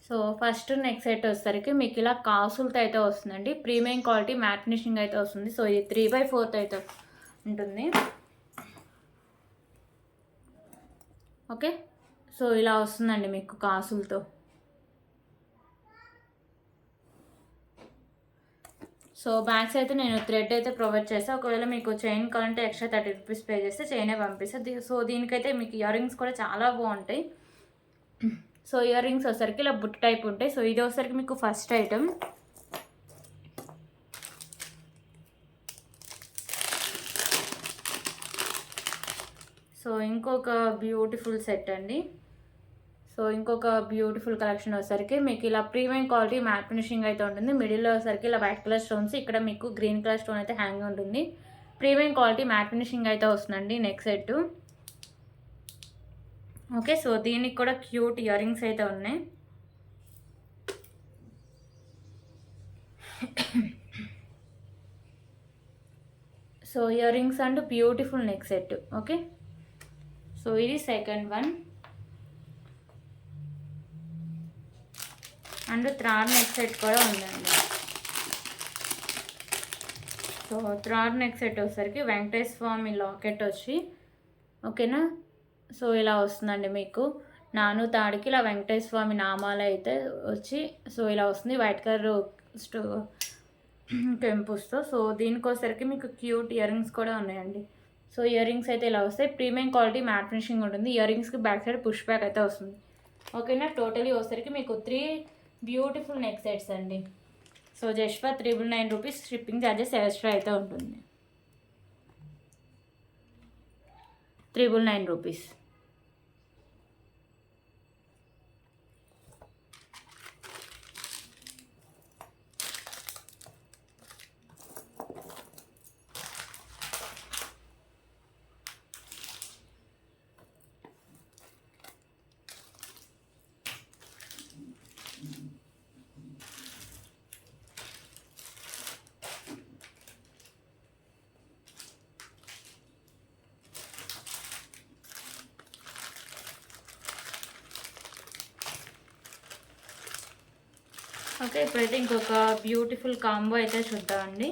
సో ఫస్ట్ నెక్ సెట్ వచ్చేసరికి మీకు ఇలా కాసులతో అయితే వస్తుందండి. ప్రీమియం క్వాలిటీ మ్యాట్ ఫినిషింగ్ అయితే వస్తుంది. సో ఇది 3/4 అయితే ఉంటుంది, ఓకే. సో ఇలా వస్తుందండి మీకు కాసులతో. సో బ్యాగ్స్ అయితే నేను థ్రెడ్ అయితే ప్రొవైడ్ చేస్తాను. ఒకవేళ మీకు చైన్ కావాలంటే ఎక్స్ట్రా 30 రూపీస్ పే చేస్తే చైనే పంపిస్తాను. సో దీనికైతే మీకు ఇయర్ రింగ్స్ కూడా చాలా బాగుంటాయి. సో ఇయర్ రింగ్స్ వచ్చేసరికి ఇలా బుట్ట టైప్ ఉంటాయి. సో ఇది వచ్చేసరికి మీకు ఫస్ట్ ఐటమ్. సో ఇంకొక బ్యూటిఫుల్ సెట్ అండి. సో ఇంకొక బ్యూటిఫుల్ కలెక్షన్ వచ్చేసరికి మీకు ఇలా ప్రీమియం క్వాలిటీ మ్యాట్ ఫినిషింగ్ అయితే ఉంటుంది. మిడిల్లో వచ్చేసరికి ఇలా వైట్ కలర్ స్టోన్స్, ఇక్కడ మీకు గ్రీన్ కలర్ స్టోన్ అయితే హ్యాంగ్ ఉంటుంది. ప్రీమియం క్వాలిటీ మ్యాట్ ఫినిషింగ్ అయితే వస్తుందండి నెక్ సెట్, ఓకే. సో దీనికి కూడా క్యూట్ ఇయర్ రింగ్స్ అయితే ఉన్నాయి. So ear rings and beautiful neck set, okay. So ఇది second one. And third neck set కూడా ఉందండి. సో థర్డ్ నెక్ సెట్ వచ్చేసరికి వెంకటేశ్వర స్వామి లాకెట్ వచ్చి, ఓకేనా. సో ఇలా వస్తుందండి మీకు నాను తాడికి ఇలా వెంకటేశ్వర స్వామి నామాలు అయితే వచ్చి, సో ఇలా వస్తుంది వైట్ కలర్ కెంపుస్తో. సో దీనికోసరికి మీకు క్యూట్ ఇయర్ రింగ్స్ కూడా ఉన్నాయండి. సో ఇయర్ రింగ్స్ అయితే ఇలా వస్తాయి. ప్రీమియం క్వాలిటీ మ్యాట్ ఫినిషింగ్ ఉంటుంది. ఇయర్ రింగ్స్కి బ్యాక్ సైడ్ పుష్ బ్యాక్ అయితే వస్తుంది, ఓకేనా. టోటలీ వచ్చేసరికి మీకు 3 బ్యూటిఫుల్ నెక్ సెట్స్ అండి. So just for 999 rupees. Shipping charges extra అయితే ఉంటుంది, 999 రూపీస్. ఓకే, ఇప్పుడైతే ఇంకొక బ్యూటిఫుల్ కాంబో అయితే చూద్దామండి.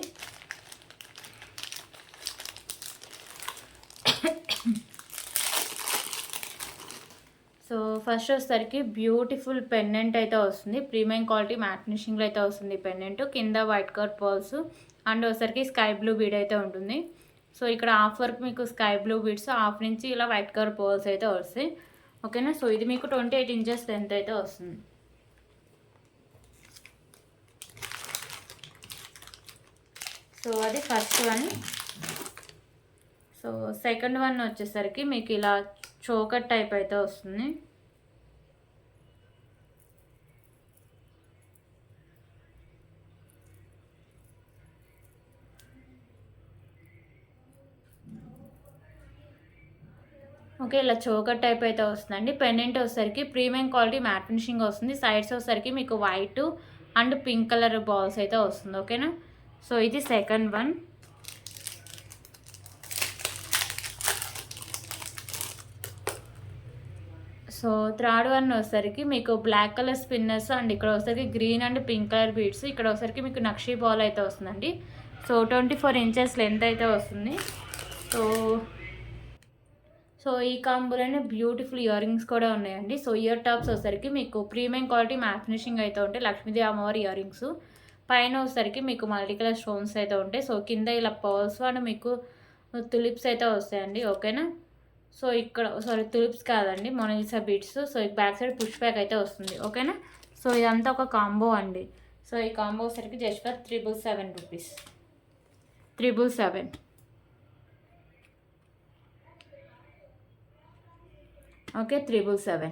సో ఫస్ట్ వచ్చేసరికి బ్యూటిఫుల్ పెండెంట్ అయితే వస్తుంది. ప్రీమియం క్వాలిటీ మ్యాట్ ఫినిషింగ్లో అయితే వస్తుంది పెండెంట్. కింద వైట్ కలర్ పర్ల్స్ అండ్ వచ్చేసరికి స్కై బ్లూ బీడ్ అయితే ఉంటుంది. సో ఇక్కడ హాఫ్ వర్క్ మీకు స్కై బ్లూ బీడ్స్, హాఫ్ నుంచి ఇలా వైట్ కలర్ పర్ల్స్ అయితే వస్తాయి, ఓకేనా. సో ఇది మీకు 28 ఇంచెస్ లెంత్ అయితే వస్తుంది. సో అది first one. So second one వచ్చేసరికి మీకు ఇలా చోకర్ టైప్ అయితే వస్తుంది. ఓకే, ఇలా చోకర్ టైప్ అయితే వస్తుందండి. పెండెంట్ వచ్చేసరికి ప్రీమియం క్వాలిటీ మ్యాట్ ఫినిషింగ్ వస్తుంది. సైడ్స్ వచ్చేసరికి మీకు white and pink colour balls అయితే వస్తుంది, ఓకేనా. సో ఇది second one. So third one వచ్చేసరికి మీకు బ్లాక్ కలర్ స్పిన్నర్స్ అండ్ ఇక్కడ వచ్చేసరికి green and pink colour beads, ఇక్కడ వచ్చేసరికి మీకు నక్షీ బాల్ అయితే వస్తుందండి. సో 24 ఇంచెస్ లెంత్ అయితే వస్తుంది. సో సో ఈ కాంబోలోనే బ్యూటిఫుల్ ఇయర్ రింగ్స్ కూడా ఉన్నాయండి. సో ఇయర్ టాప్స్ వచ్చేసరికి మీకు ప్రీమియం క్వాలిటీ మ్యాట్ ఫినిషింగ్ అయితే ఉంటాయి. లక్ష్మీదేవి అమ్మవారి ఇయర్ రింగ్స్ పైన వచ్చేసరికి మీకు మల్టీ కలర్ స్టోన్స్ అయితే ఉంటాయి. సో కింద ఇలా పర్ల్స్ అండ్ మీకు తులిప్స్ అయితే వస్తాయండి. ఓకేనా. సో ఇక్కడ తులిప్స్ కాదండి, మొనాలిసా బీడ్స్. సో ఈ బ్యాక్ సైడ్ పుష్ బ్యాక్ అయితే వస్తుంది. ఓకేనా. సో ఇదంతా ఒక కాంబో అండి. సో ఈ కాంబో వచ్చేసరికి just for 777 rupees. 777. Okay, 777.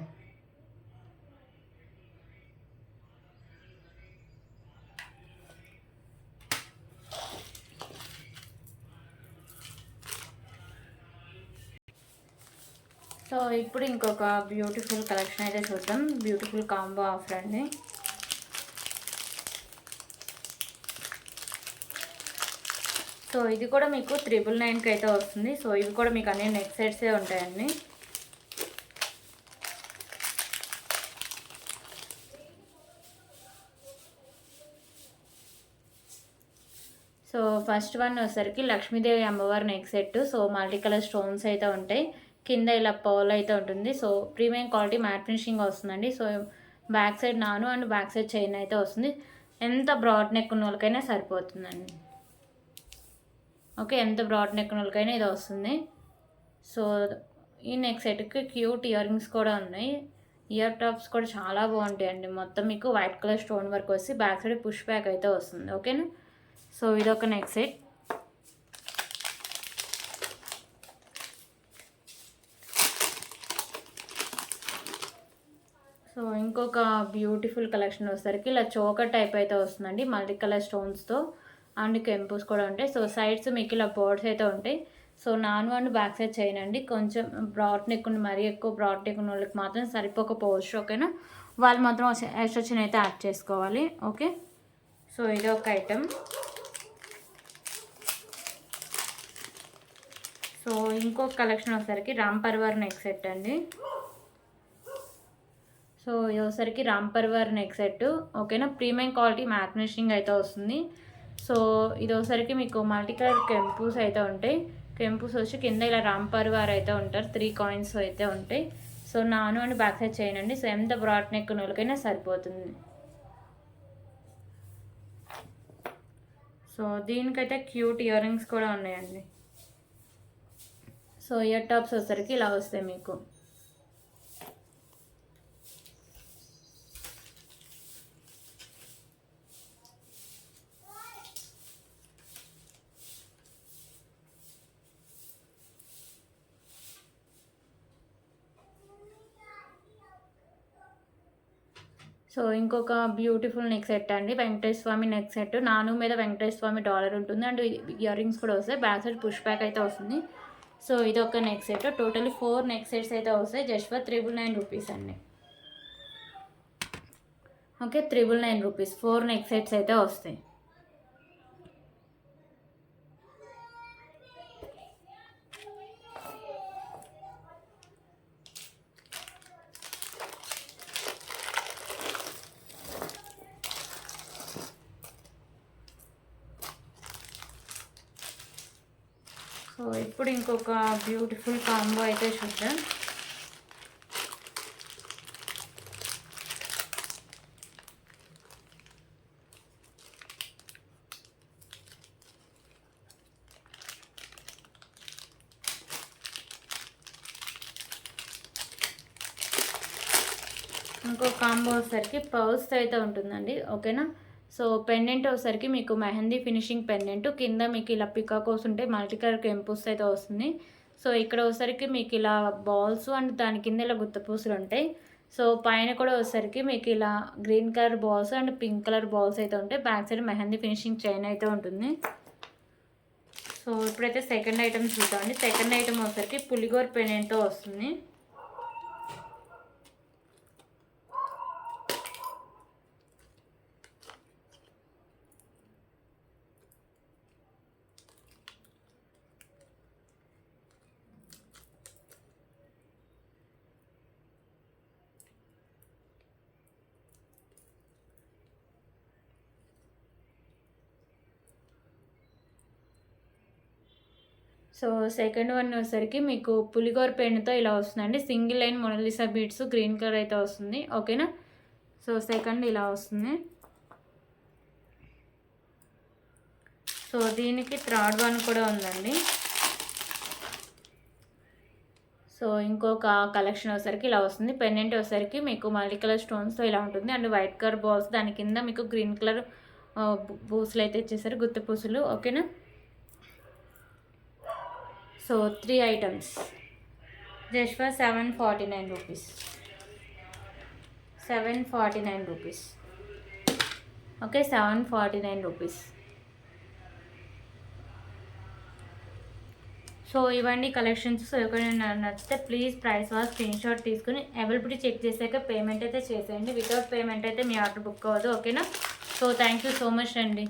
So ఇప్పుడు ఇంకొక బ్యూటిఫుల్ కలెక్షన్ అయితే చూద్దాం. బ్యూటిఫుల్ కాంబో ఆఫర్ అండి. సో ఇది కూడా మీకు 999కి అయితే వస్తుంది. సో ఇవి కూడా మీకు అన్ని నెక్ సెట్సే ఉంటాయండి. సో ఫస్ట్ వన్ వచ్చేసరికి లక్ష్మీదేవి అమ్మవారి neck set. So multi colour stones అయితే ఉంటాయి. కింద ఇలా పర్ల్ అయితే ఉంటుంది. So premium quality matte finishing వస్తుందండి. సో బ్యాక్ సైడ్ నాను అండ్ బ్యాక్ సైడ్ చైన్ అయితే వస్తుంది. ఎంత బ్రాడ్ నెక్ ఉన్న వాళ్ళకైనా సరిపోతుందండి. ఓకే, ఎంత బ్రాడ్ నెక్ ఉన్న వాళ్ళకైనా ఇది వస్తుంది. సో ఈ నెక్ సెట్కి క్యూట్ ఇయర్ రింగ్స్ కూడా ఉన్నాయి. ఇయర్ టాప్స్ కూడా చాలా బాగుంటాయండి. మొత్తం మీకు వైట్ కలర్ స్టోన్ వర్క్ వచ్చి బ్యాక్ సైడ్ పుష్ బ్యాక్ అయితే వస్తుంది. ఓకేనా. సో ఇదొక నెక్ సెట్. సో ఇంకొక బ్యూటిఫుల్ కలెక్షన్ వచ్చేసరికి ఇలా చోకర్ టైప్ అయితే వస్తుందండి. మల్టీ కలర్ స్టోన్స్తో అండ్ కెంపుస్ కూడా ఉంటాయి. సో సైడ్స్ మీకు ఇలా బోర్డ్స్ అయితే ఉంటాయి. So non and back side చేయనండి. కొంచెం బ్రాడ్ నెక్ ఉన్న మరీ ఎక్కువ బ్రాడ్ నెక్ ఉన్న వాళ్ళకి మాత్రం సరిపోకపోవచ్చు. ఓకేనా. వాళ్ళు మాత్రం ఎక్స్ట్రా చిన్న అయితే యాడ్ చేసుకోవాలి. ఓకే. సో ఇది ఒక ఐటమ్. సో ఇంకొక కలెక్షన్ వచ్చేసరికి రామ్ పర్వార్ నెక్ సెట్ అండి. సో ఇది వచ్చేసరికి రామ్ పర్వార్ నెక్ సెట్. ఓకేనా. ప్రీమియం క్వాలిటీ మ్యాట్ ఫినిషింగ్ అయితే వస్తుంది. సో ఇది వచ్చేసరికి మీకు మల్టీ కలర్ కెంపూస్ అయితే ఉంటాయి. కెంపూస్ వచ్చి కింద ఇలా రామ్ పర్వార్ అయితే ఉంటారు. 3 కాయిన్స్ అయితే ఉంటాయి. సో నాను అండ్ బ్యాక్ సైడ్ చేయండి. సో ఎంత బ్రాడ్ నెక్ ఉన్న వాళ్ళకైనా సరిపోతుంది. సో దీనికైతే క్యూట్ ఇయర్ రింగ్స్ కూడా ఉన్నాయండి. సో ఇయర్ టాప్స్ వచ్చేసరికి ఇలా వస్తాయి మీకు. సో ఇంకొక బ్యూటిఫుల్ నెక్ సెట్ అండి. వెంకటేశ్వర స్వామి నెక్ సెట్. నాను మీద వెంకటేశ్వర స్వామి డాలర్ ఉంటుంది అండ్ ఇయర్ రింగ్స్ కూడా వస్తాయి. బ్యాక్ సైడ్ పుష్ బ్యాక్ అయితే వస్తుంది. సో ఇది ఒక neck set. Totally 4 neck sets అయితే వస్తాయి. జస్ట్ ఫర్ 999 రూపీస్ అండి. ఓకే, 999 రూపీస్ 4 నెక్ సెట్స్ అయితే వస్తాయి. సో ఇప్పుడు ఇంకొక బ్యూటిఫుల్ కాంబో అయితే చూద్దాం. ఇంకో కాంబో వచ్చేసరికి పర్ల్స్ అయితే ఉంటుందండి. ఓకేనా. సో పెండెంట్ వచ్చేసరికి మీకు మెహందీ ఫినిషింగ్ పెండెంట్. కింద మీకు ఇలా పికాకోస్ ఉంటాయి. మల్టీ కలర్ కెంపుస్ అయితే వస్తుంది. సో ఇక్కడ వచ్చేసరికి మీకు ఇలా బాల్స్ అండ్ దాని కింద ఇలా గుత్తపూసలు ఉంటాయి. సో పైన కూడా వచ్చేసరికి మీకు ఇలా green colour balls and pink colour balls అయితే ఉంటాయి. Back side mehndi finishing chain అయితే ఉంటుంది. సో ఇప్పుడైతే సెకండ్ ఐటమ్ చూద్దామండి. సెకండ్ ఐటమ్ వచ్చేసరికి పులిగోర్ పెండెంట్తో వస్తుంది. సో సెకండ్ వన్ వచ్చేసరికి మీకు పులిగోర పెన్నుతో ఇలా వస్తుందండి. Single line Mona Lisa beads green colour అయితే వస్తుంది. ఓకేనా. సో సెకండ్ ఇలా వస్తుంది. సో దీనికి థర్డ్ వన్ కూడా ఉందండి. సో ఇంకొక కలెక్షన్ వచ్చేసరికి ఇలా వస్తుంది. పెండెంట్ వచ్చేసరికి మీకు మల్టీ కలర్ స్టోన్స్తో ఇలా ఉంటుంది. అండ్ వైట్ కలర్ బాల్స్, దాని కింద మీకు గ్రీన్ కలర్ పూసలు అయితే ఇచ్చేసారు, గుత్తి పూసలు. ఓకేనా. So 3 items just for 749 rupees. 749 rupees. Okay, 749 rupees. So ఇవన్నీ కలెక్షన్స్. సో ఎక్కడైనా నచ్చితే please price was screen shot తీసుకుని అవైలబిలిటీ చెక్ చేశాక పేమెంట్ అయితే చేసేయండి. వితౌట్ పేమెంట్ అయితే మీ ఆర్డర్ బుక్ అవ్వదు. ఓకేనా. So thank you so much అండి.